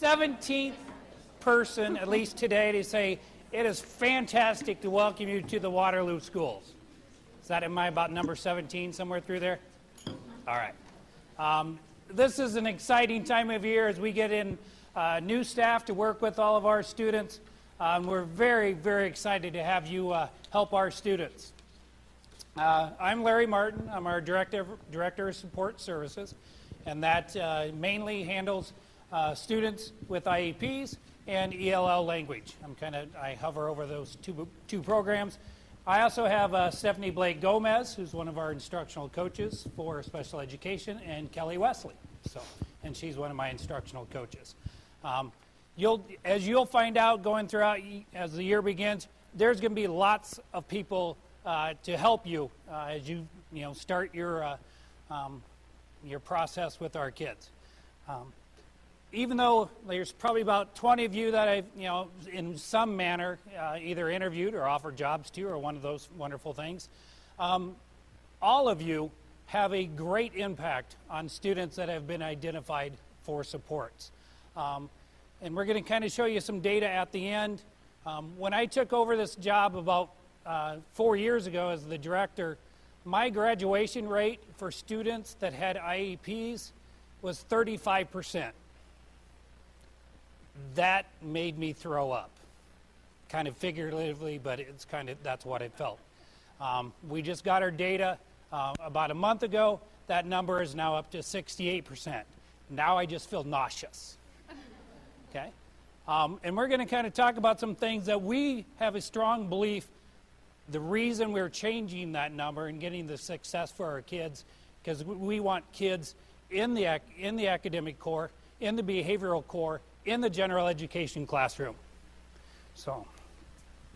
17th person, at least today, to say it is fantastic to welcome you to the Waterloo schools. Is that, am I about number 17 somewhere through there? All right. This is an exciting time of year as we get in new staff to work with all of our students. We're very, very excited to have you help our students. I'm Larry Martin. I'm our Director of Support Services, and that mainly handles students with IEPs and ELL language. I hover over those two programs. I also have Stephanie Blake Gomez, who's one of our instructional coaches for special education, and Kelly Wesley. And she's one of my instructional coaches. As you'll find out going throughout as the year begins, there's going to be lots of people to help you as you start your process with our kids. Even though there's probably about 20 of you that I've, in some manner, either interviewed or offered jobs to, or one of those wonderful things, all of you have a great impact on students that have been identified for supports. And we're going to kind of show you some data at the end. When I took over this job about 4 years ago as the director, my graduation rate for students that had IEPs was 35%. That made me throw up, kind of figuratively, but that's what it felt. We just got our data about a month ago. That number is now up to 68%. Now I just feel nauseous. Okay? And we're going to kind of talk about some things that we have a strong belief the reason we're changing that number and getting the success for our kids, because we want kids in the academic core, in the behavioral core, in the general education classroom.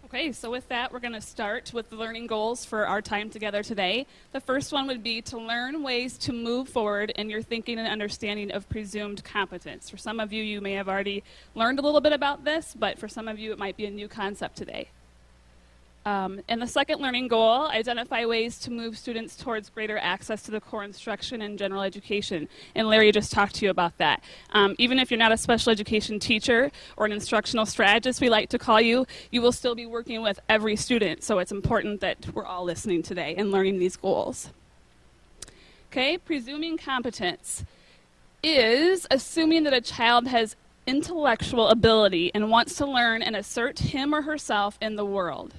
Okay, so with that, we're going to start with the learning goals for our time together today. The first one would be to learn ways to move forward in your thinking and understanding of presumed competence. For some of you, you may have already learned a little bit about this, but for some of you, it might be a new concept today. And the second learning goal, identify ways to move students towards greater access to the core instruction and general education. And Larry just talked to you about that. Even if you're not a special education teacher or an instructional strategist, we like to call you, you will still be working with every student. So it's important that we're all listening today and learning these goals. Okay, presuming competence is assuming that a child has intellectual ability and wants to learn and assert him or herself in the world,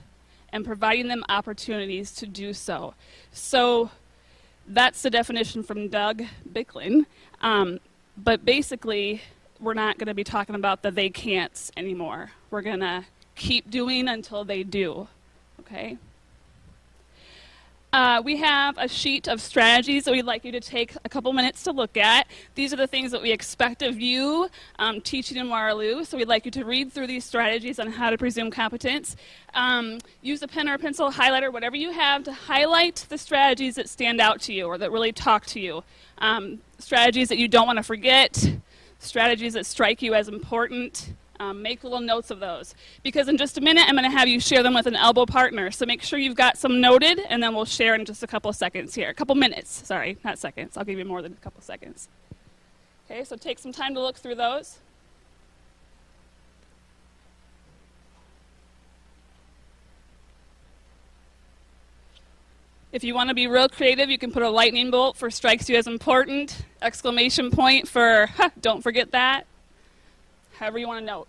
and providing them opportunities to do so. So that's the definition from Doug Bicklin. But basically, we're not going to be talking about the they can'ts anymore. We're going to keep doing until they do, okay? We have a sheet of strategies that we'd like you to take a couple minutes to look at. These are the things that we expect of you teaching in Waterloo. So we'd like you to read through these strategies on how to presume competence. Use a pen or a pencil, highlighter, whatever you have to highlight the strategies that stand out to you or that really talk to you. Strategies that you don't want to forget, strategies that strike you as important. Make little notes of those, because in just a minute I'm going to have you share them with an elbow partner. So make sure you've got some noted, and then we'll share in just a couple of seconds here. A couple minutes, sorry, not seconds. I'll give you more than a couple seconds. Okay, so take some time to look through those. If you want to be real creative, you can put a lightning bolt for strikes you as important, exclamation point for don't forget that. However you want to note.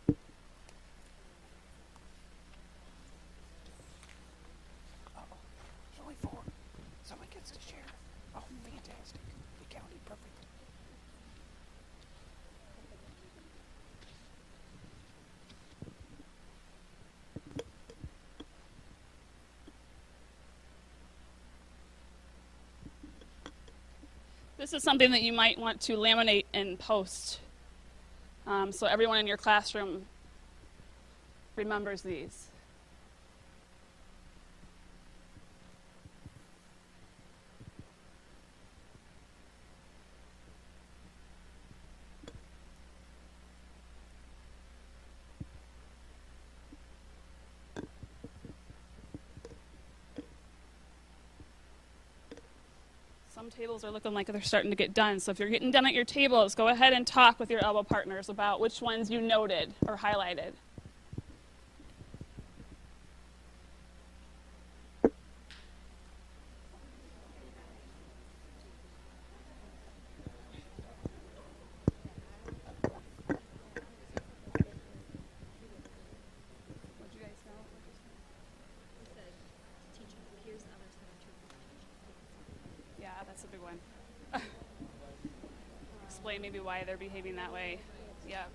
There's only 4. Someone gets to share. Oh, fantastic. You counted perfect. This is something that you might want to laminate and post so everyone in your classroom remembers these. Some tables are looking like they're starting to get done. So if you're getting done at your tables, go ahead and talk with your elbow partners about which ones you noted or highlighted. Yeah, that's a big one. Explain maybe why they're behaving that way. Yeah.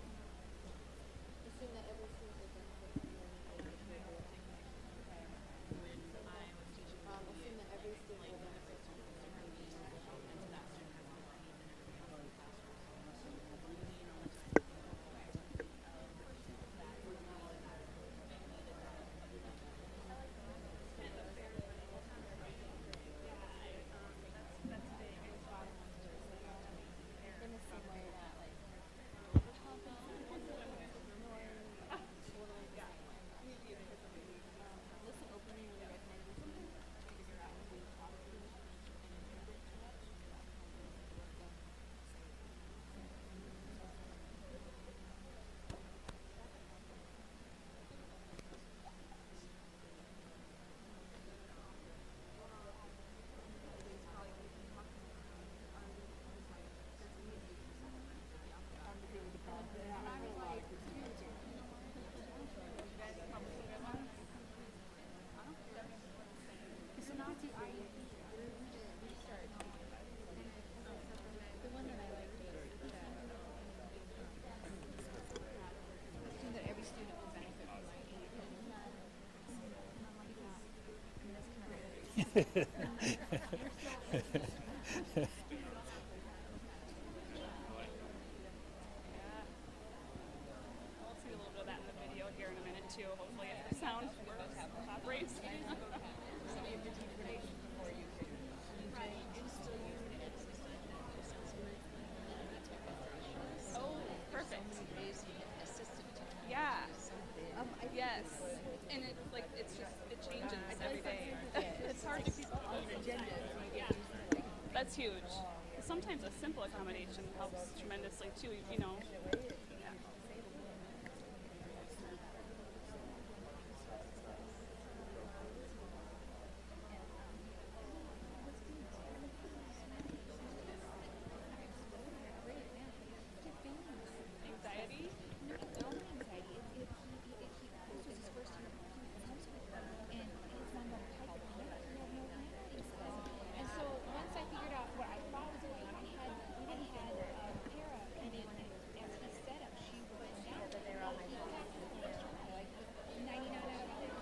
We'll see a little bit of that in the video here in a minute too. Hopefully if the sound operates. Oh, perfect. Yeah. Yes. And it's like it's just it changes every day. It's hard to keep up with. Yeah. That's huge. Sometimes a simple accommodation helps tremendously too, you know. Yeah. Anxiety? And so once I figured out what I thought was going on, we didn't have Kara, and as he set up, she was down. Like 99 out of 100%.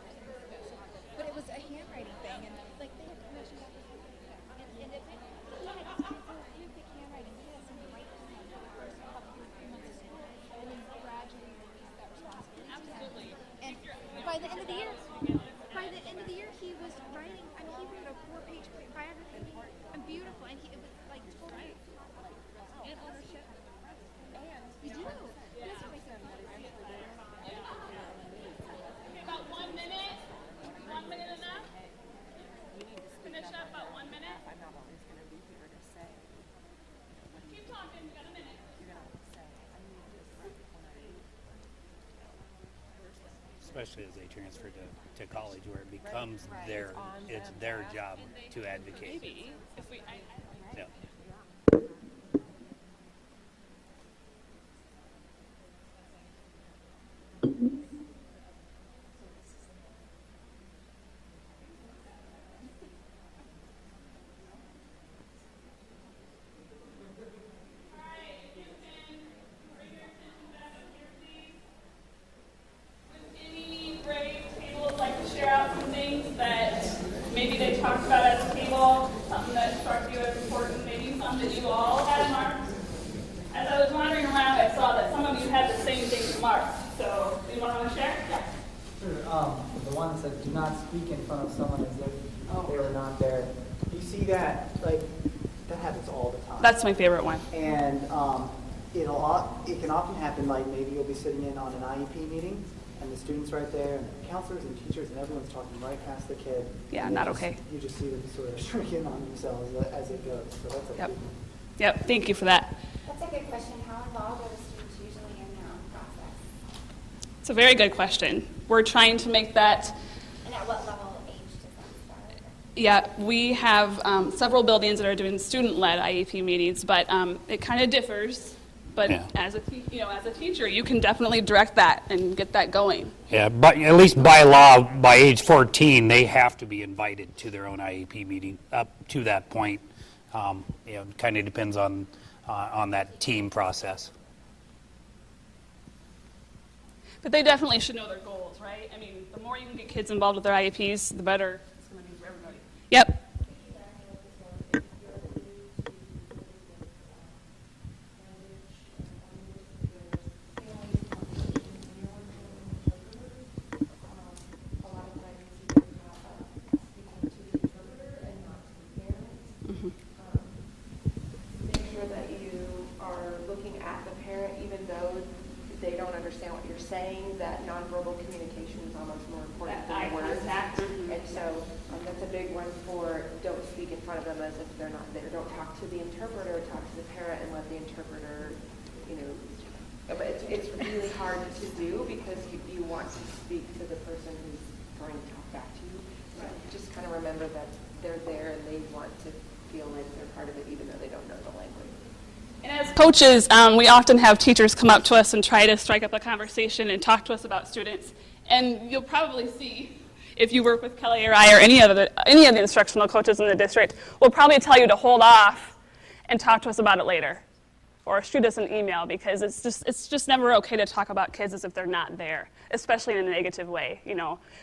But it was a handwriting thing, and like they had permission to and if it, he had perfect handwriting. He had some great time for the first couple 3 months of school, and then gradually released that responsibility. Absolutely. And by the end of the year, he was writing. I mean, he wrote a 4-page biography. And beautiful, and it was like totally and ownership. And you do. That's what I said. About 1 minute. 1 minute enough? Finish up about 1 minute. I'm not always going to be here to say. Keep talking, you got a minute. You're going to say, I need this right when Especially as they transfer to college, where it becomes Right. their It's on it's them. their job to advocate. Maybe if we Yeah. any brave table would like to share out some things that maybe they talked about at the table, something that struck you as important, maybe some that you all had marked. As I was wandering around, I saw that some of you had the same things marked. So, anyone want to share? Yeah. Sure. The one that said, "Do not speak in front of someone as if they were not there." You see that, like, that happens all the time. That's my favorite one. And it can often happen, like maybe you'll be sitting in on an IEP meeting, and the student's right there, and the counselors and teachers, and everyone's talking right past the kid. Yeah, and not you just- okay. You just see them sort of shrinking on themselves as it goes, so that's a Yep. big one. Yep, thank you for that. That's a good question. How involved are the students usually in their own process? It's a very good question. We're trying to make that. And at what level of age does that start? Yeah, we have several buildings that are doing student-led IEP meetings, but it kind of differs. But Yeah. as a as a teacher, you can definitely direct that and get that going. Yeah, but at least by law, by age 14, they have to be invited to their own IEP meeting up to that point. It kind of depends on that team process. But they definitely should know their goals, right? I mean, the more you can get kids involved with their IEPs, the better it's going to be for everybody. Yep. Make sure that you are looking at the parent, even though they don't understand what you're saying, that nonverbal communication is almost more important than words. And so that's a big one for don't speak in front of them as if they're not there. Don't talk to the interpreter, talk to the parent and let the interpreter, but it's really hard to do because you want to speak to the person who's trying to talk back to you. So just kind of remember that they're there and they want to feel like they're part of it even though they don't know the language. And as coaches, we often have teachers come up to us and try to strike up a conversation and talk to us about students. And you'll probably see, if you work with Kelly or I or any of the instructional coaches in the district, we'll probably tell you to hold off and talk to us about it later, or shoot us an email, because it's just never okay to talk about kids as if they're not there, especially in a negative way.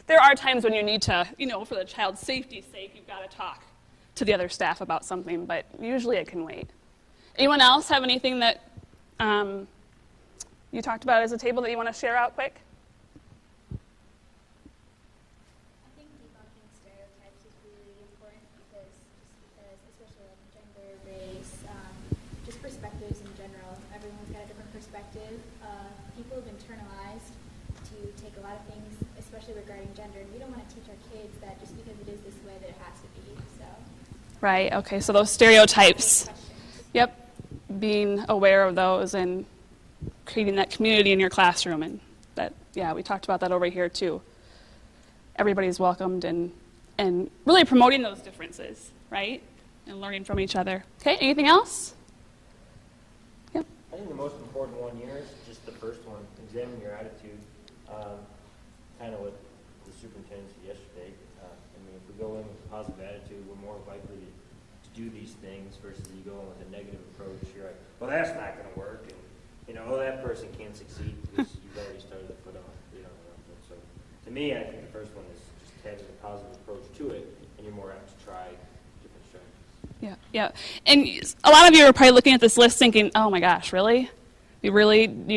There are times when you need to, for the child's safety's sake, you've got to talk to the other staff about something, but usually it can wait. Anyone else have anything that you talked about as a table that you want to share out quick? I think debunking stereotypes is really important because especially like gender, race, just perspectives in general. Everyone's got a different perspective. People have internalized to take a lot of things, especially regarding gender, and we don't want to teach our kids that just because it is this way that it has to be. So. Right, okay, so those stereotypes. Questions. Yep, being aware of those and creating that community in your classroom. And that, yeah, we talked about that over here too. Everybody's welcomed and really promoting those differences, right? And learning from each other. Okay, anything else? Yep. I think the most important one here is just the first one, examine your attitude. Kind of what the superintendent said yesterday. If we go in with a positive attitude, we're more likely to do these things versus you go in with a negative approach. You're like, well, that's not going to work, and that person can't succeed because you've already started to put on, So to me, I think the first one is just having a positive approach to it, and you're more apt to try different strategies. Yeah, yeah. And a lot of you are probably looking at this list thinking, oh my gosh, really? You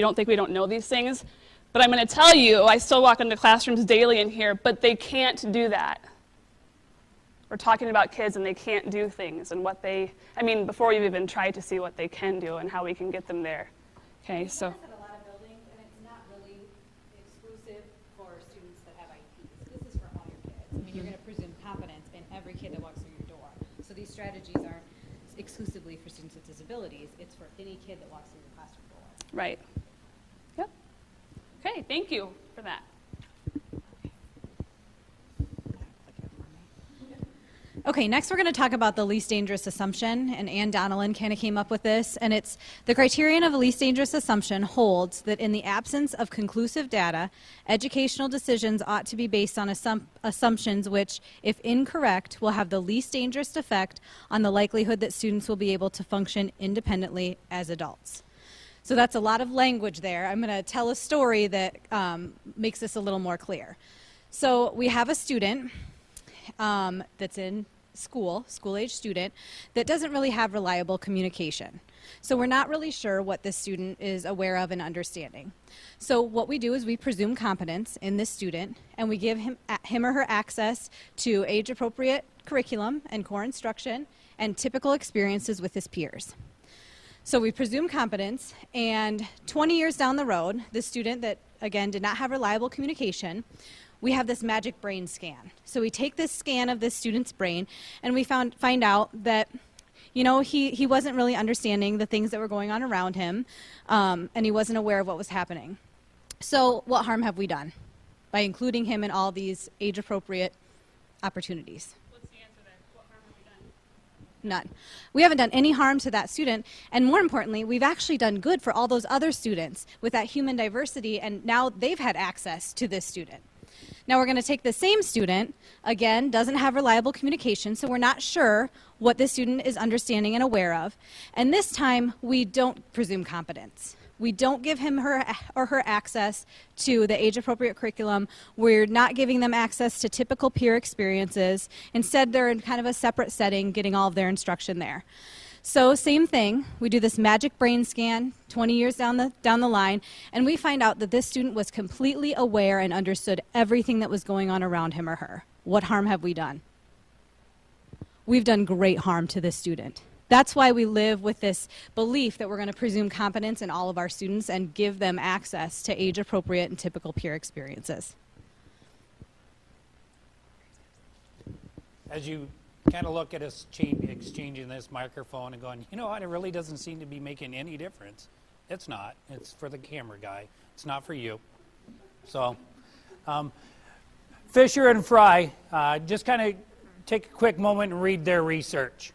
don't think we don't know these things? But I'm going to tell you, I still walk into classrooms daily in here, but they can't do that. We're talking about kids and they can't do things and before you've even tried to see what they can do and how we can get them there. Okay, so. At a lot of buildings, and it's not really exclusive for students that have IEPs. This is for all your kids. I mean, you're going to presume competence in every kid that walks through your door. So these strategies aren't exclusively for students with disabilities. It's for any kid that walks through your classroom door. Right. Yep. Okay, thank you for that. Okay, next we're going to talk about the least dangerous assumption, and Ann Donnellan kind of came up with this, and it's the criterion of a least dangerous assumption holds that in the absence of conclusive data, educational decisions ought to be based on assumptions which, if incorrect, will have the least dangerous effect on the likelihood that students will be able to function independently as adults. So that's a lot of language there. I'm going to tell a story that makes this a little more clear. So we have a student that's in school-age student, that doesn't really have reliable communication. So we're not really sure what this student is aware of and understanding. So what we do is we presume competence in this student, and we give him or her access to age-appropriate curriculum and core instruction and typical experiences with his peers. So we presume competence, and 20 years down the road, the student that again, did not have reliable communication, we have this magic brain scan. So we take this scan of this student's brain, and we find out that, you know, he wasn't really understanding the things that were going on around him, and he wasn't aware of what was happening. So what harm have we done by including him in all these age-appropriate opportunities? What's the answer there? What harm have we done? None. We haven't done any harm to that student, and more importantly, we've actually done good for all those other students with that human diversity, and now they've had access to this student. Now we're going to take the same student, again, doesn't have reliable communication, so we're not sure what this student is understanding and aware of, and this time we don't presume competence. We don't give him or her access to the age-appropriate curriculum. We're not giving them access to typical peer experiences. Instead, they're in kind of a separate setting, getting all of their instruction there. So same thing, we do this magic brain scan 20 years down the line, and we find out that this student was completely aware and understood everything that was going on around him or her. What harm have we done? We've done great harm to this student. That's why we live with this belief that we're going to presume competence in all of our students and give them access to age-appropriate and typical peer experiences. As you kind of look at us exchanging this microphone and going, you know what, it really doesn't seem to be making any difference. It's not. It's for the camera guy. It's not for you. So, Fisher and Fry, just kind of take a quick moment and read their research.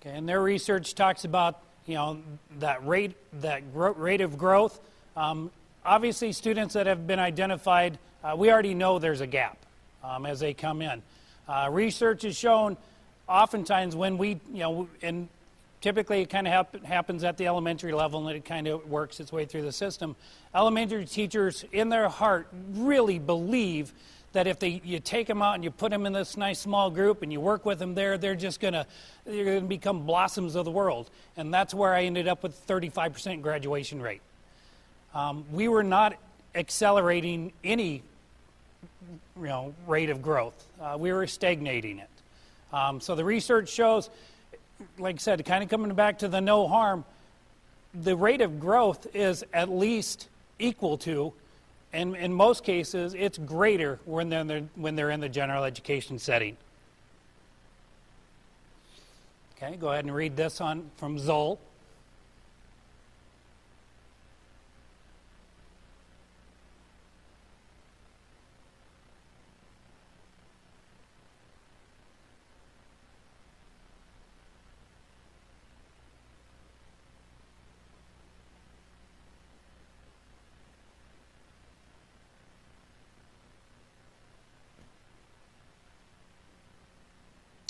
Okay, and their research talks about, you know, that rate of growth. Obviously, students that have been identified, we already know there's a gap as they come in. Research has shown, oftentimes when we, you know, and typically it kind of happens at the elementary level, and it kind of works its way through the system. Elementary teachers, in their heart, really believe that if you take them out and you put them in this nice small group and you work with them there, they're gonna become blossoms of the world. And that's where I ended up with 35% graduation rate. We were not accelerating any, you know, rate of growth. We were stagnating it. So the research shows, like I said, kind of coming back to the no harm, the rate of growth is at least equal to, and in most cases, it's greater when they're in the general education setting. Okay, go ahead and read this from Zoll.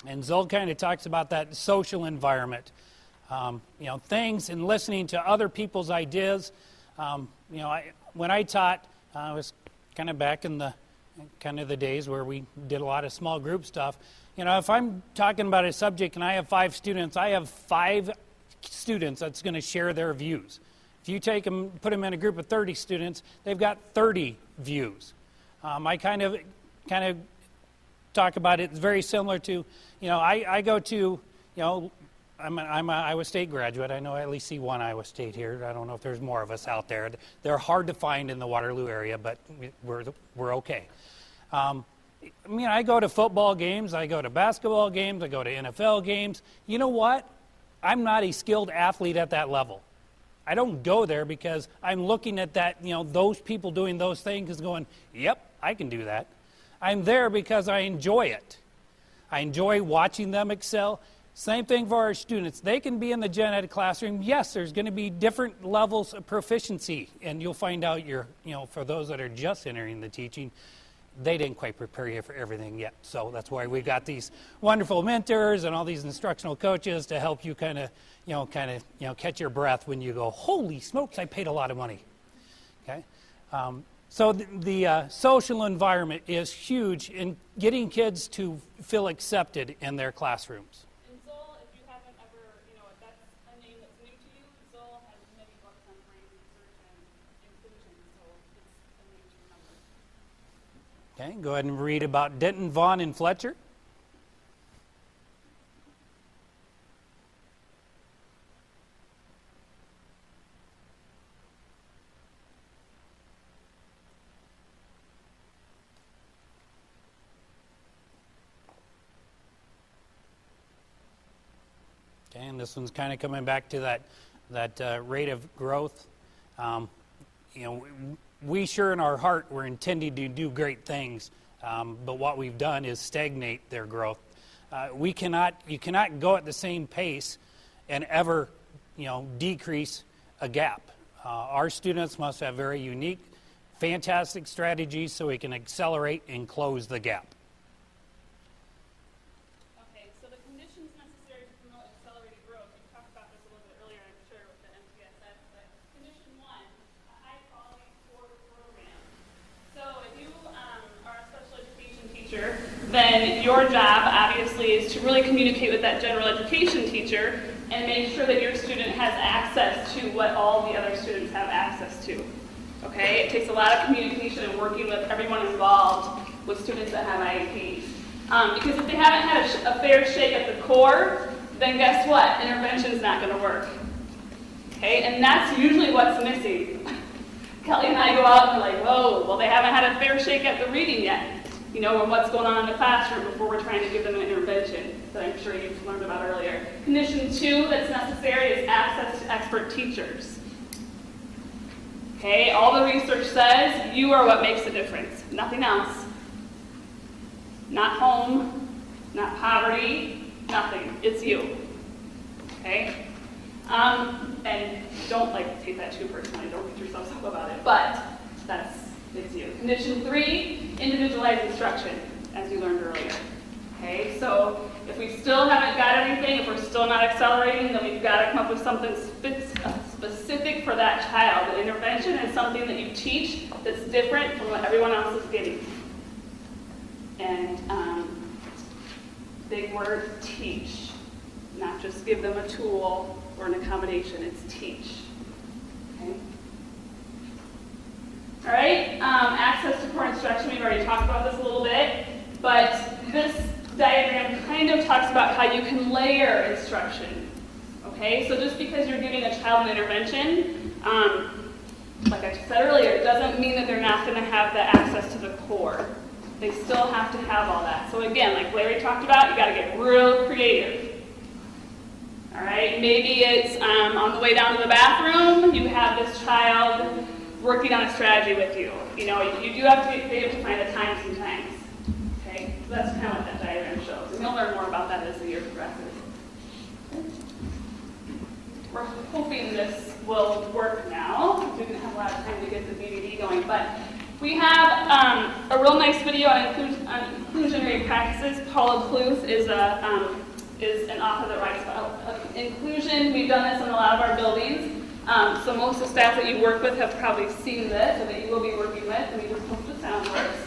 And Zoll kind of talks about that social environment, you know, things and listening to other people's ideas. You know, when I taught, I was kind of back in the days where we did a lot of small group stuff. You know, if I'm talking about a subject and I have 5 students, I have 5 students that's going to share their views. If you take them, put them in a group of 30 students, they've got 30 views. I kind of talk about it. It's very similar to, you know, I go to, you know, I'm an Iowa State graduate. I know I at least see one Iowa State here. I don't know if there's more of us out there. They're hard to find in the Waterloo area, but we're okay. I mean, I go to football games, I go to basketball games, I go to NFL games. You know what? I'm not a skilled athlete at that level. I don't go there because I'm looking at that, you know, those people doing those things and going, yep, I can do that. I'm there because I enjoy it. I enjoy watching them excel. Same thing for our students. They can be in the gen ed classroom. Yes, there's going to be different levels of proficiency, and you'll find out for those that are just entering the teaching, they didn't quite prepare you for everything yet. So that's why we got these wonderful mentors and all these instructional coaches to help you kind of catch your breath when you go, holy smokes, I paid a lot of money. Okay. So the social environment is huge in getting kids to feel accepted in their classrooms. And Zoll, if you haven't ever, you know, that's a name that's new to you. Zoll has many books on brain research and inclusion, so it's a name to Okay, go ahead and read about Denton, Vaughn, and Fletcher. Okay, and this one's kind of coming back to that rate of growth. You know, we sure in our heart we're intending to do great things, but what we've done is stagnate their growth. You cannot go at the same pace and ever, decrease a gap. Our students must have very unique, fantastic strategies so we can accelerate and close the gap. Okay, so the conditions necessary to promote accelerated growth, we talked about this a little bit earlier, I'm sure, with the MTSS, but condition one, a high-quality core program. So if you are a special education teacher, then your job, obviously, is to really communicate with that general education teacher and make sure that your student has access to what all the other students have access to. Okay, it takes a lot of communication and working with everyone involved with students that have IEPs. Because if they haven't had a fair shake at the core, then guess what? Intervention is not going to work. Okay, and that's usually what's missing. Kelly and I go out and we're like, whoa, well, they haven't had a fair shake at the reading yet. Or what's going on in the classroom before we're trying to give them an intervention that I'm sure you've learned about earlier. Condition two that's necessary is access to expert teachers. Okay, all the research says you are what makes a difference, nothing else. Not home, not poverty, nothing. It's you. Okay? And don't take that too personally. Don't beat yourselves up about it. But it's you. Condition three, individualized instruction, as you learned earlier. Okay? So if we still haven't got everything, if we're still not accelerating, then we've got to come up with something specific for that child. The intervention is something that you teach that's different from what everyone else is getting. And big word, teach. Not just give them a tool or an accommodation, it's teach. Okay? All right, access to core instruction, we've already talked about this a little bit, but this diagram kind of talks about how you can layer instruction. Okay, so just because you're giving a child an intervention, like I said earlier, it doesn't mean that they're not going to have the access to the core. They still have to have all that. So again, like Larry talked about, you got to get real creative. All right, maybe it's on the way down to the bathroom, you have this child working on a strategy with you. You do have to be creative to find the time sometimes. Okay, so that's kind of what that diagram shows. And you'll learn more about that as the year progresses. We're hoping this will work now. We didn't have a lot of time to get the DVD going, but we have a real nice video on inclusionary practices. Paula Cluth is an author that writes about inclusion. We've done this in a lot of our buildings. So most of the staff that you work with have probably seen this, or that you will be working with. Let me just hope the sound works.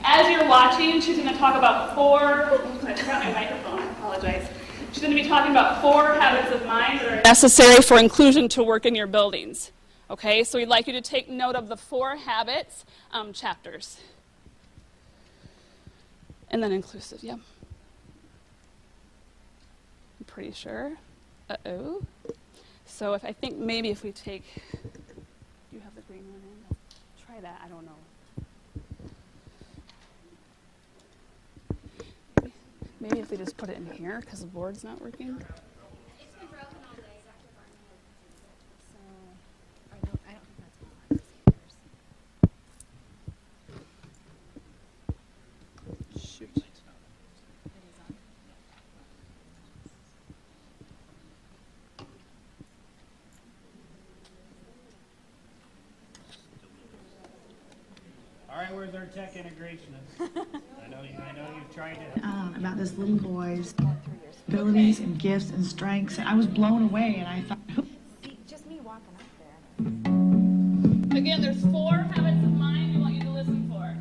As you're watching, she's going to talk about I forgot my microphone, I apologize. She's going to be talking about 4 habits of mind that are necessary for inclusion to work in your buildings. Okay, so we'd like you to take note of the 4 habits chapters. And then inclusive, yeah. I'm pretty sure. Uh-oh. So I think maybe if we take, do you have the green one in? Try that, I don't know. Maybe if we just put it in here because the board's not working. It's been broken all day. Dr. Barney had to fix it. So I don't think that's on. Shoot. It is on. All right, where's our tech integrationist? I know you've tried to. About this little boy's abilities and gifts and strengths, and I was blown away, and I thought, See, just me walking up there. Again, there's 4 habits of mind we want you to listen for.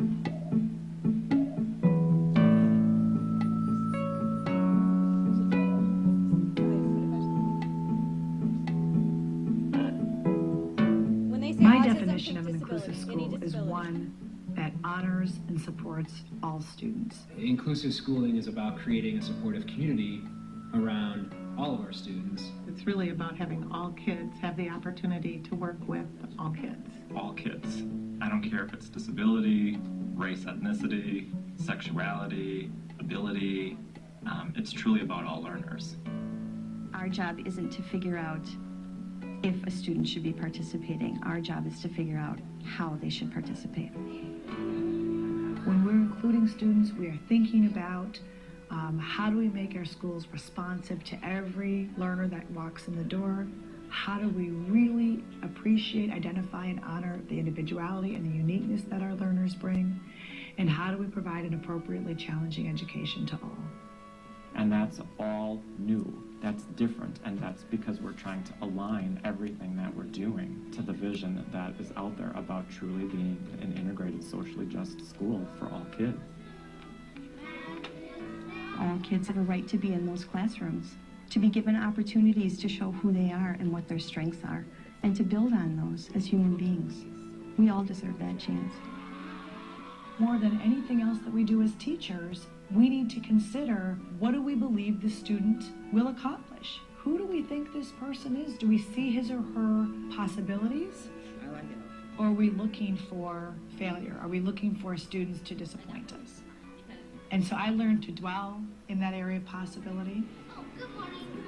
When they say my autism, definition think of an inclusive disability. school is one that honors and supports all students. Inclusive schooling is about creating a supportive community around all of our students. It's really about having all kids have the opportunity to work with all kids. All kids. I don't care if it's disability, race, ethnicity, sexuality, ability. It's truly about all learners. Our job isn't to figure out if a student should be participating. Our job is to figure out how they should participate. When we're including students, we are thinking about how do we make our schools responsive to every learner that walks in the door? How do we really appreciate, identify, and honor the individuality and the uniqueness that our learners bring? And how do we provide an appropriately challenging education to all? And that's all new. That's different, and that's because we're trying to align everything that we're doing to the vision that is out there about truly being an integrated, socially just school for all kids. All kids have a right to be in those classrooms, to be given opportunities to show who they are and what their strengths are, and to build on those as human beings. We all deserve that chance. More than anything else that we do as teachers, we need to consider, what do we believe the student will accomplish? Who do we think this person is? Do we see his or her possibilities? Or are we looking for failure? Are we looking for students to disappoint us? And so I learned to dwell in that area of possibility.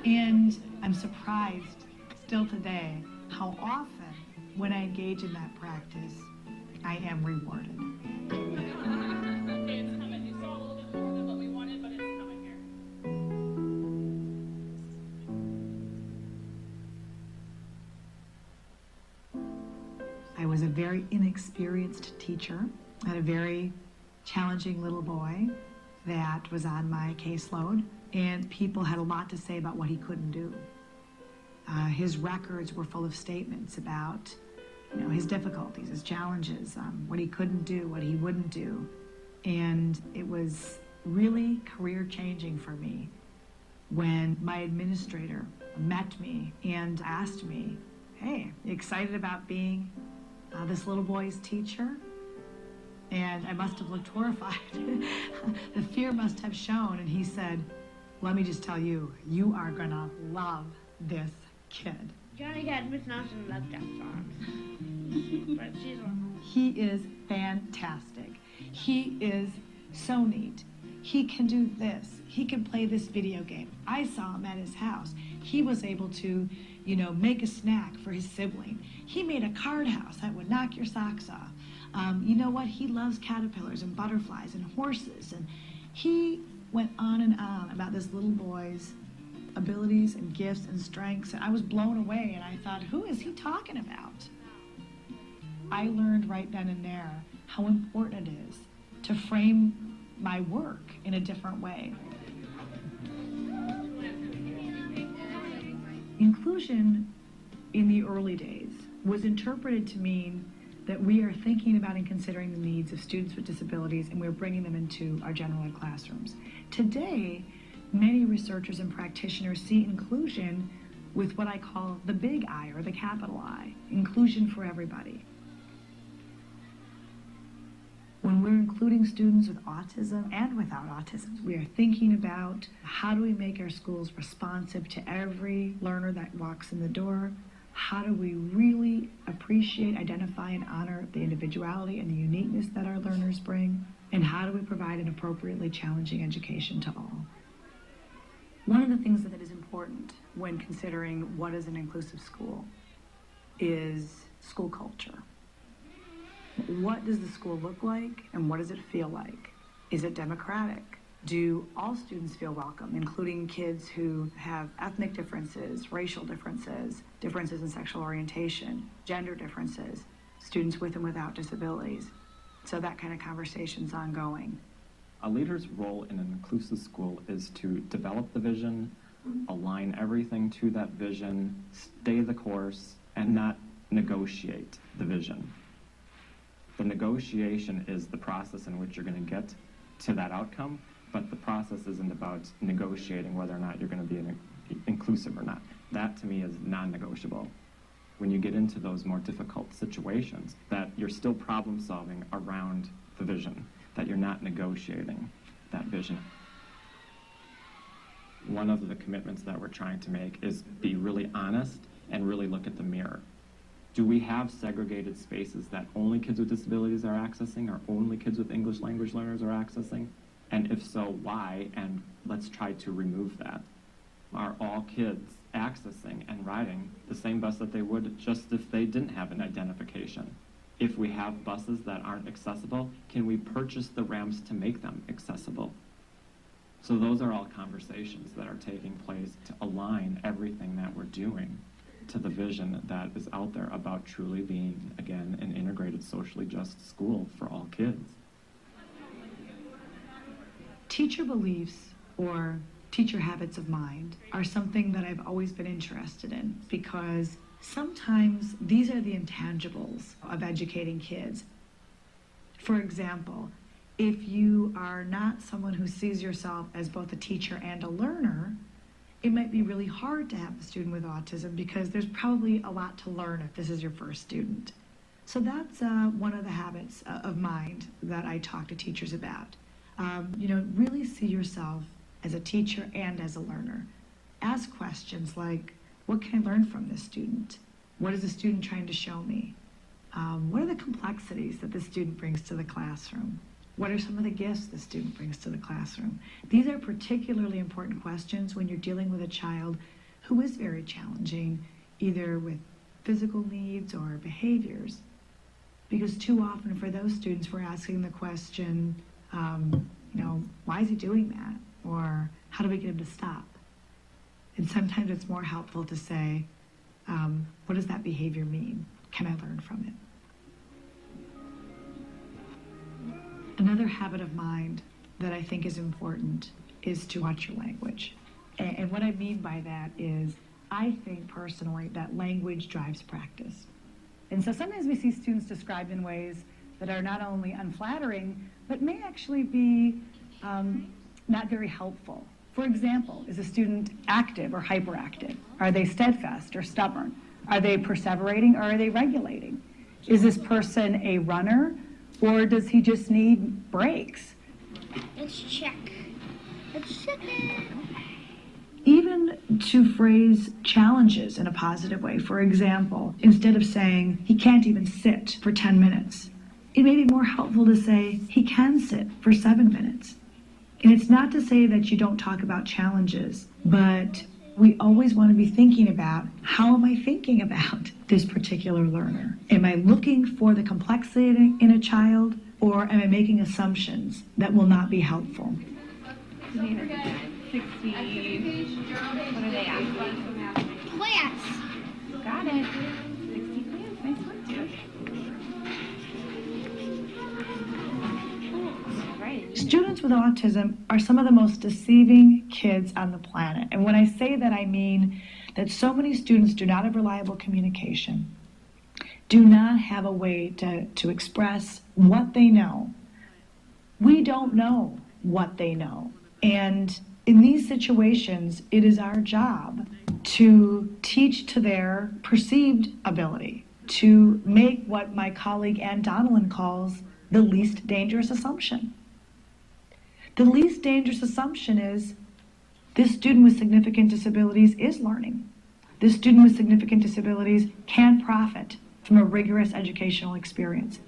And I'm surprised still today how often when I engage in that practice, I am rewarded. It's coming. You saw a little bit more than what we wanted, but it's coming here. I was a very inexperienced teacher. I had a very challenging little boy that was on my caseload, and people had a lot to say about what he couldn't do. His records were full of statements about, his difficulties, his challenges, what he couldn't do, what he wouldn't do. And it was really career-changing for me when my administrator met me and asked me, hey, you excited about being this little boy's teacher? And I must have looked horrified. The fear must have shown. And he said, let me just tell you, you are gonna love this kid. Johnny got Miss Nelson loved that song. But she's one. He is fantastic. He is so neat. He can do this. He can play this video game. I saw him at his house. He was able to, make a snack for his sibling. He made a card house that would knock your socks off. You know what? He loves caterpillars and butterflies and horses. And he went on and on about this little boy's abilities and gifts and strengths. And I was blown away, and I thought, who is he talking about? I learned right then and there how important it is to frame my work in a different way. Inclusion in the early days was interpreted to mean that we are thinking about and considering the needs of students with disabilities, and we're bringing them into our general ed classrooms. Today, many researchers and practitioners see inclusion with what I call the big I, or the capital I, inclusion for everybody. When we're including students with autism and without autism, we are thinking about how do we make our schools responsive to every learner that walks in the door? How do we really appreciate, identify, and honor the individuality and the uniqueness that our learners bring? And how do we provide an appropriately challenging education to all? One of the things that is important when considering what is an inclusive school is school culture. What does the school look like, and what does it feel like? Is it democratic? Do all students feel welcome, including kids who have ethnic differences, racial differences, differences in sexual orientation, gender differences, students with and without disabilities? So that kind of conversation's ongoing. A leader's role in an inclusive school is to develop the vision, align everything to that vision, stay the course, and not negotiate the vision. The negotiation is the process in which you're going to get to that outcome, but the process isn't about negotiating whether or not you're going to be inclusive or not. That, to me, is non-negotiable. when you get into those more difficult situations, that you're still problem solving around the vision, that you're not negotiating that vision. One of the commitments that we're trying to make is be really honest and really look at the mirror. Do we have segregated spaces that only kids with disabilities are accessing, or only kids with English language learners are accessing? And if so, why? And let's try to remove that. Are all kids accessing and riding the same bus that they would just if they didn't have an identification? If we have buses that aren't accessible, can we purchase the ramps to make them accessible? So those are all conversations that are taking place to align everything that we're doing to the vision that is out there about truly being, again, an integrated, socially just school for all kids. Teacher beliefs or teacher habits of mind are something that I've always been interested in, because sometimes these are the intangibles of educating kids. For example, if you are not someone who sees yourself as both a teacher and a learner, it might be really hard to have a student with autism because there's probably a lot to learn if this is your first student. So that's one of the habits of mind that I talk to teachers about. Really see yourself as a teacher and as a learner. Ask questions like, what can I learn from this student? What is the student trying to show me? What are the complexities that the student brings to the classroom? What are some of the gifts the student brings to the classroom? These are particularly important questions when you're dealing with a child who is very challenging, either with physical needs or behaviors. Because too often for those students, we're asking the question, why is he doing that? Or how do we get him to stop? And sometimes it's more helpful to say, what does that behavior mean? Can I learn from it? Another habit of mind that I think is important is to watch your language. And what I mean by that is, I think personally that language drives practice. And so sometimes we see students described in ways that are not only unflattering, but may actually be not very helpful. For example, is a student active or hyperactive? Are they steadfast or stubborn? Are they perseverating or are they regulating? Is this person a runner, or does he just need breaks? Let's check. Let's check it. Even to phrase challenges in a positive way. For example, instead of saying he can't even sit for 10 minutes, it may be more helpful to say he can sit for 7 minutes. And it's not to say that you don't talk about challenges, but we always want to be thinking about, how am I thinking about this particular learner? Am I looking for the complexity in a child, or am I making assumptions that will not be helpful? 60. What are they asking? Plants. Got it. 60 plants. Nice work, too. Students with autism are some of the most deceiving kids on the planet. And when I say that, I mean that so many students do not have reliable communication, do not have a way to express what they know. We don't know what they know. And in these situations, it is our job to teach to their perceived ability, to make what my colleague Ann Donnellan calls the least dangerous assumption. The least dangerous assumption is this student with significant disabilities is learning. This student with significant disabilities can profit from a rigorous educational experience.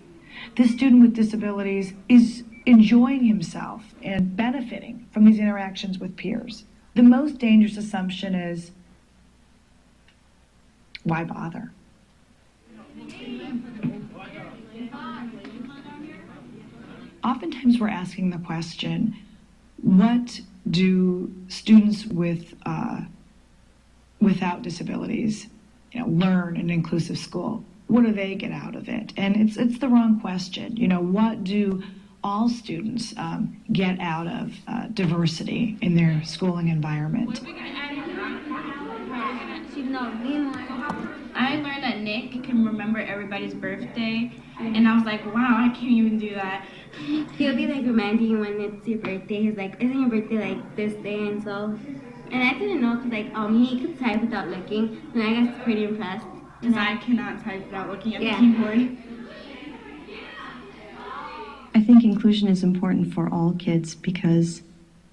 This student with disabilities is enjoying himself and benefiting from these interactions with peers. The most dangerous assumption is, why bother? Oftentimes we're asking the question, what do students without disabilities learn in an inclusive school? What do they get out of it? And it's the wrong question. What do all students get out of diversity in their schooling environment? I learned that Nick can remember everybody's birthday, and I was like, wow, I can't even do that. He'll be like reminding you when it's your birthday. He's like, isn't your birthday like this day and so? And I didn't know because he could type without looking, and I got pretty impressed. Because I cannot type without looking at Yeah. the keyboard. I think inclusion is important for all kids because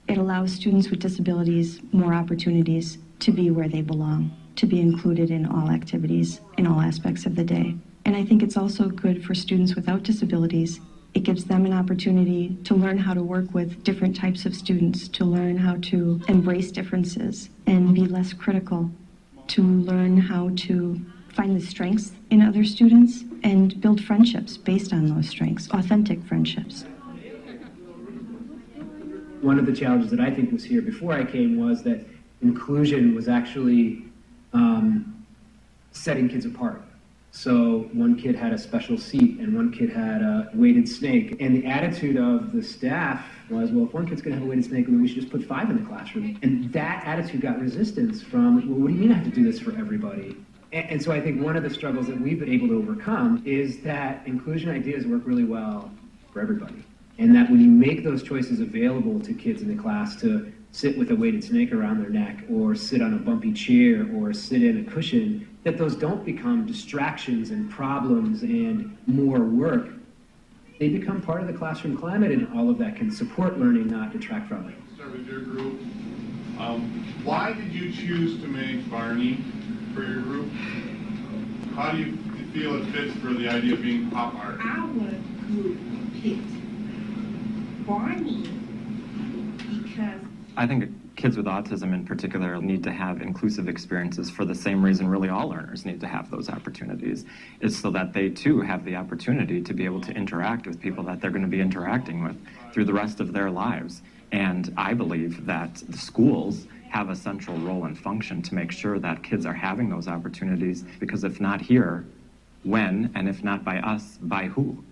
it allows students with disabilities more opportunities to be where they belong, to be included in all activities, in all aspects of the day. And I think it's also good for students without disabilities. It gives them an opportunity to learn how to work with different types of students, to learn how to embrace differences and be less critical, to learn how to find the strengths in other students and build friendships based on those strengths, authentic friendships. One of the challenges that I think was here before I came was that inclusion was actually setting kids apart. So one kid had a special seat and one kid had a weighted snake. And the attitude of the staff was, well, if one kid's going to have a weighted snake, then we should just put 5 in the classroom. And that attitude got resistance from, well, what do you mean I have to do this for everybody? And so I think one of the struggles that we've been able to overcome is that inclusion ideas work really well for everybody. And that when you make those choices available to kids in the class to sit with a weighted snake around their neck or sit on a bumpy chair or sit in a cushion, that those don't become distractions and problems and more work. They become part of the classroom climate, and all of that can support learning, not detract from it. Start with your group. Why did you choose to make Barney for your group? How do you feel it fits for the idea of being pop art? Our group picked Barney because I think kids with autism in particular need to have inclusive experiences for the same reason really all learners need to have those opportunities. It's so that they too have the opportunity to be able to interact with people that they're going to be interacting with through the rest of their lives. And I believe that the schools have a central role and function to make sure that kids are having those opportunities, because if not here, when? And if not by us, by who?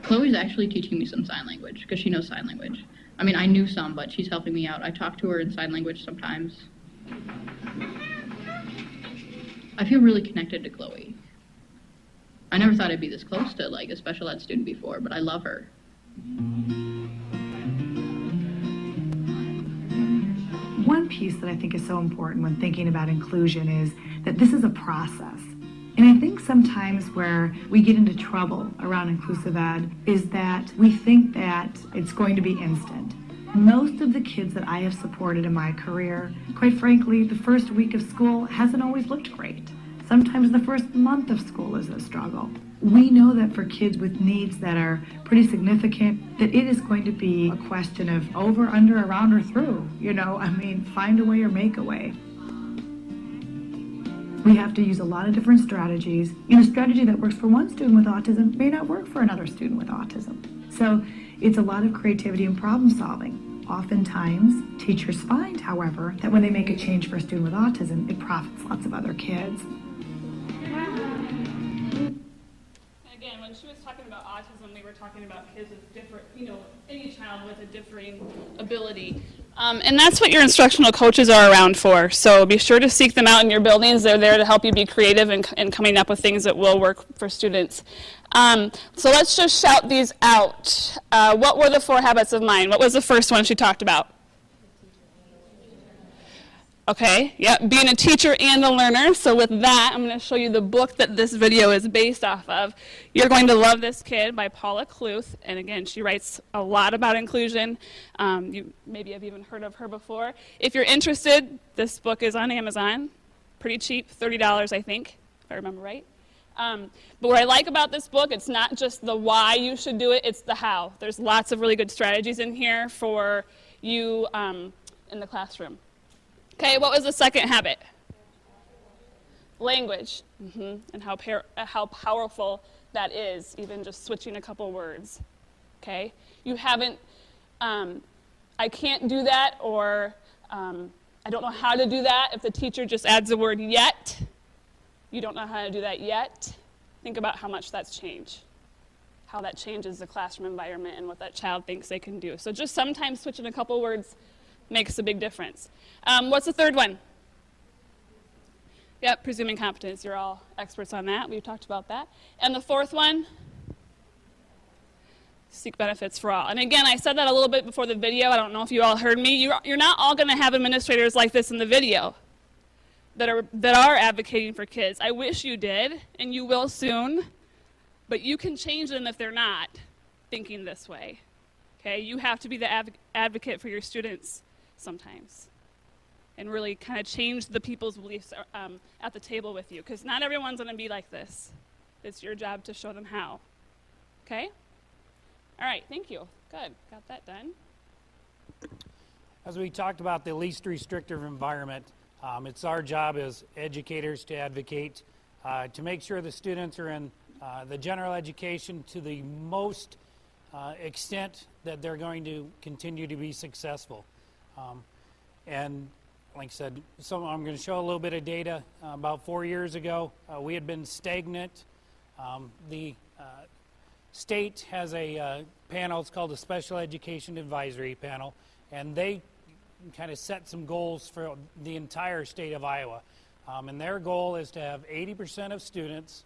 Chloe's actually teaching me some sign language because she knows sign language. I mean, I knew some, but she's helping me out. I talk to her in sign language sometimes. I feel really connected to Chloe. I never thought I'd be this close to like a special ed student before, but I love her. One piece that I think is so important when thinking about inclusion is that this is a process. And I think sometimes where we get into trouble around inclusive ed is that we think that it's going to be instant. Most of the kids that I have supported in my career, quite frankly, the first week of school hasn't always looked great. Sometimes the first month of school is a struggle. We know that for kids with needs that are pretty significant, that it is going to be a question of over, under, around, or through. Find a way or make a way. We have to use a lot of different strategies. And a strategy that works for one student with autism may not work for another student with autism. So it's a lot of creativity and problem solving. Oftentimes, teachers find, however, that when they make a change for a student with autism, it profits lots of other kids. Again, when she was talking about autism, we were talking about kids with different, any child with a differing ability. And that's what your instructional coaches are around for. So be sure to seek them out in your buildings. They're there to help you be creative and coming up with things that will work for students. So let's just shout these out. What were the 4 habits of mind? What was the first one she talked about? Okay, yep, being a teacher and a learner. So with that, I'm going to show you the book that this video is based off of. You're Going to Love This Kid by Paula Kluth. And again, she writes a lot about inclusion. You maybe have even heard of her before. If you're interested, this book is on Amazon. Pretty cheap, $30, I think, if I remember right. But what I like about this book, it's not just the why you should do it, it's the how. There's lots of really good strategies in here for you in the classroom. Okay, what was the second habit? Language, and how powerful that is, even just switching a couple words. Okay, you haven't, I can't do that, or I don't know how to do that. If the teacher just adds the word yet, you don't know how to do that yet. Think about how much that's changed, how that changes the classroom environment and what that child thinks they can do. So just sometimes switching a couple words makes a big difference. What's the third one? Yep, presuming competence. You're all experts on that. We've talked about that. And the fourth one? Seek benefits for all. And again, I said that a little bit before the video. I don't know if you all heard me. You're not all going to have administrators like this in the video. that are advocating for kids. I wish you did, and you will soon, but you can change them if they're not thinking this way. Okay, you have to be the advocate for your students sometimes, and really kind of change the people's beliefs at the table with you, because not everyone's going to be like this. It's your job to show them how. Okay? All right, thank you. Good, got that done. As we talked about the least restrictive environment, it's our job as educators to advocate to make sure the students are in the general education to the most extent that they're going to continue to be successful. And like I said, I'm going to show a little bit of data. About 4 years ago, we had been stagnant. The state has a panel, it's called the Special Education Advisory Panel, and they kind of set some goals for the entire state of Iowa. And their goal is to have 80% of students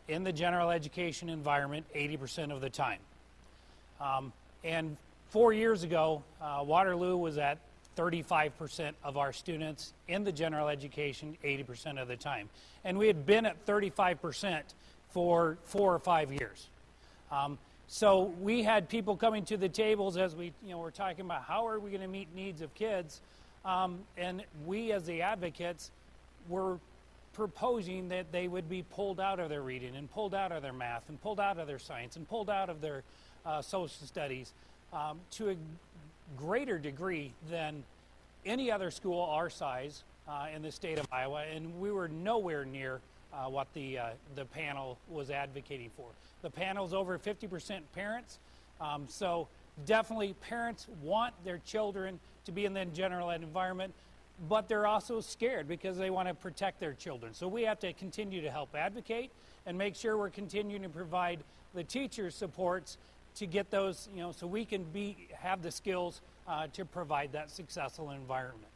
in the general education environment 80% of the time. And 4 years ago, Waterloo was at 35% of our students in the general education 80% of the time. And we had been at 35% for 4 or 5 years. So we had people coming to the tables as we were talking about how are we going to meet needs of kids. And we as the advocates were proposing that they would be pulled out of their reading and pulled out of their math and pulled out of their science and pulled out of their social studies to a greater degree than any other school our size in the state of Iowa, and we were nowhere near what the panel was advocating for. The panel's over 50% parents, so definitely parents want their children to be in the general ed environment, but they're also scared because they want to protect their children. So we have to continue to help advocate and make sure we're continuing to provide the teachers supports to get those, so we can have the skills to provide that successful environment.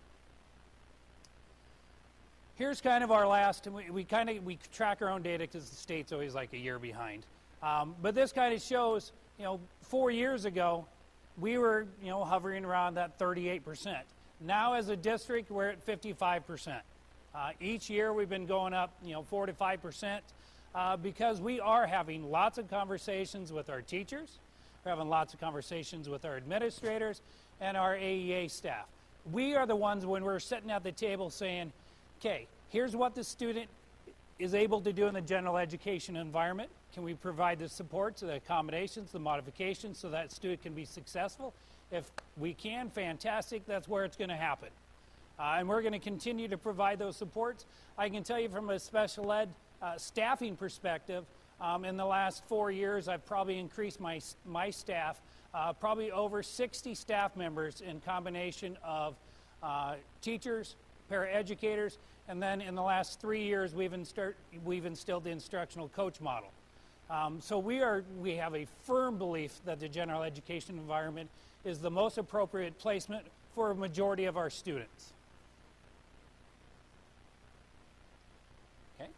Here's kind of our last, and we track our own data because the state's always like a year behind. But this kind of shows, 4 years ago, we were, hovering around that 38%. Now as a district, we're at 55%. Each year we've been going up, 4 to 5%, because we are having lots of conversations with our teachers, we're having lots of conversations with our administrators and our AEA staff. We are the ones when we're sitting at the table saying, okay, here's what the student is able to do in the general education environment. Can we provide the supports, the accommodations, the modifications so that student can be successful? If we can, fantastic, that's where it's going to happen. And we're going to continue to provide those supports. I can tell you from a special ed staffing perspective, in the last 4 years, I've probably increased my staff, probably over 60 staff members in combination of teachers, paraeducators, and then in the last 3 years, we've instilled the instructional coach model. So we have a firm belief that the general education environment is the most appropriate placement for a majority of our students. Okay,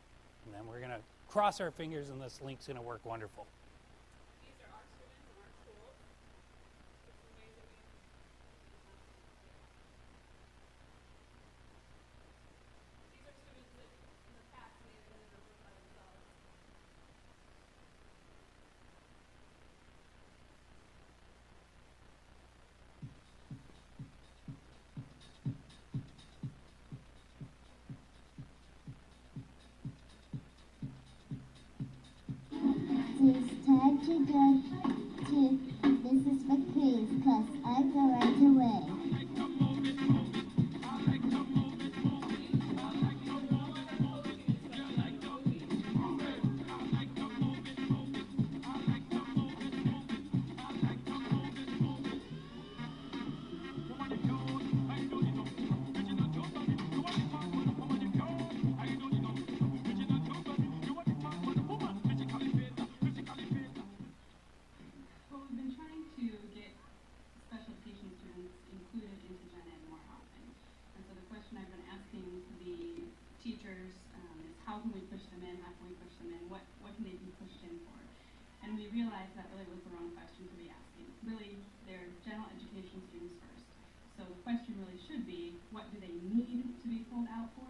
and then we're going to cross our fingers and this link's going to work wonderful. These are our students in our schools. Different ways that we These are students that in the past may have been in a room by themselves. It's time to go to This is for Kids, 'cause I go right away. Well, we've been trying to get special education students included into Gen Ed more often. And so the question I've been asking the teachers is how can we push them in? How can we push them in? What can they be pushed in for? And we realized that really was the wrong question to be asking. Really, they're general education students first. So the question really should be, what do they need to be pulled out for?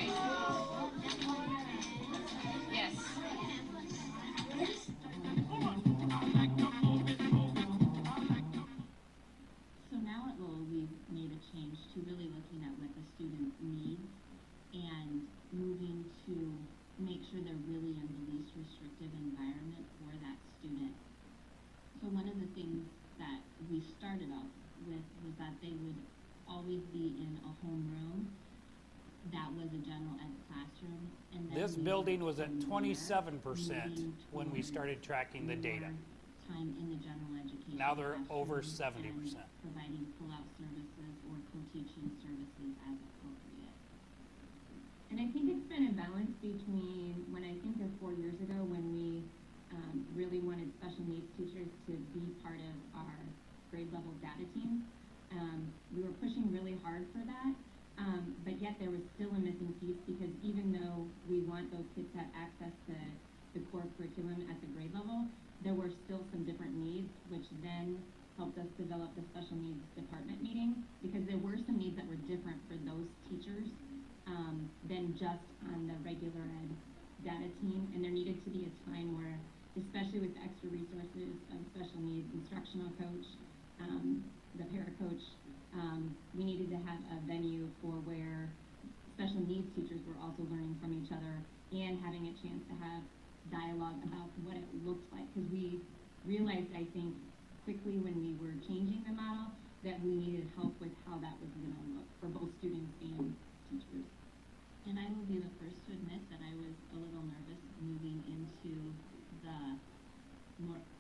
right. Yes. So now at Lowell, we've made a change to really looking at what the student needs and moving to make sure they're really in the least restrictive environment for that student. So one of the things that we started off with was that they would always be in a homeroom that was a general ed classroom. And then This we building went was at from there, 27% moving when we towards started tracking the data. more time in the general education Now they're over classroom 70%. and providing pull-out services or co-teaching services as appropriate. And I think it's been a balance between when I think of 4 years ago when we really wanted special needs teachers to be part of our grade level data team. We were pushing really hard for that, but yet there was still a missing piece because even though we want those kids to have access to the core curriculum at the grade level, there were still some different needs, which then helped us develop the special needs department meeting because there were some needs that were different for those teachers than just on the regular ed data team. And there needed to be a time where, especially with the extra resources of special needs instructional coach, the para coach, we needed to have a venue for where special needs teachers were also learning from each other and having a chance to have dialogue about what it looked like. Because we realized, I think, quickly when we were changing the model that we needed help with how that was going to look for both students and teachers. And I will be the first to admit that I was a little nervous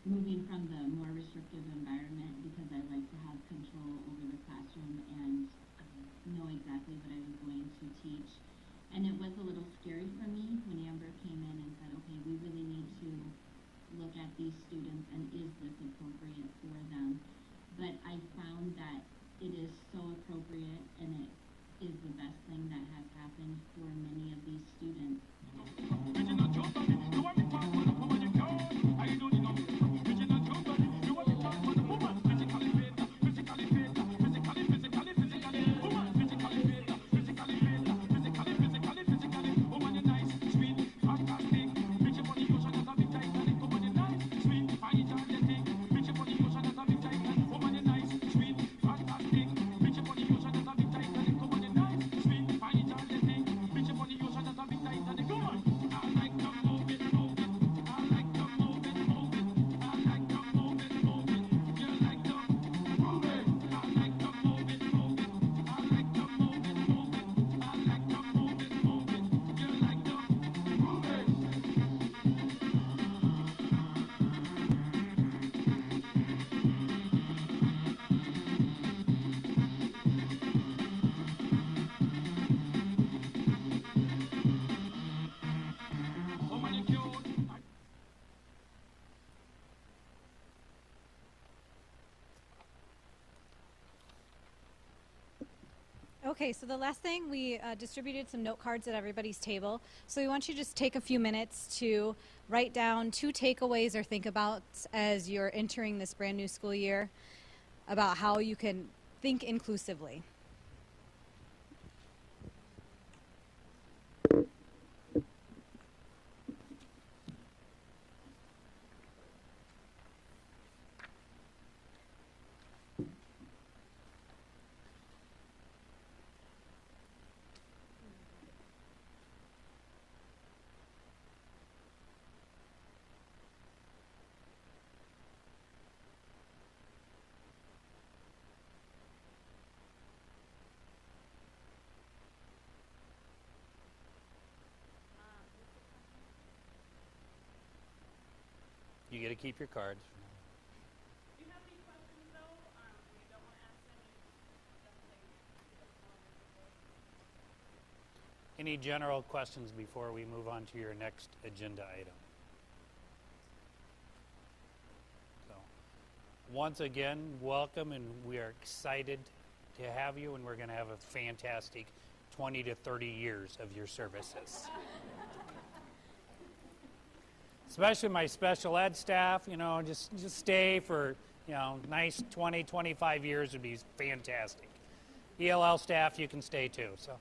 moving from the more restrictive environment because I like to have control over the classroom and know exactly what I was going to teach. And it was a little scary for me when Amber came in and said, okay, we really need to look at these students and is this appropriate for them? But I found that it is so appropriate and it is the best thing that has happened for many of these students. Okay, so the last thing, we distributed some note cards at everybody's table. So we want you to just take a few minutes to write down 2 takeaways or think about as you're entering this brand new school year about how you can think inclusively. You get to keep your cards. Any general questions before we move on to your next agenda item? So, once again, welcome, and we are excited to have you, and we're going to have a fantastic 20 to 30 years of your services. Especially my special ed staff, just stay for, nice 20, 25 years would be fantastic. ELL staff, you can stay too. So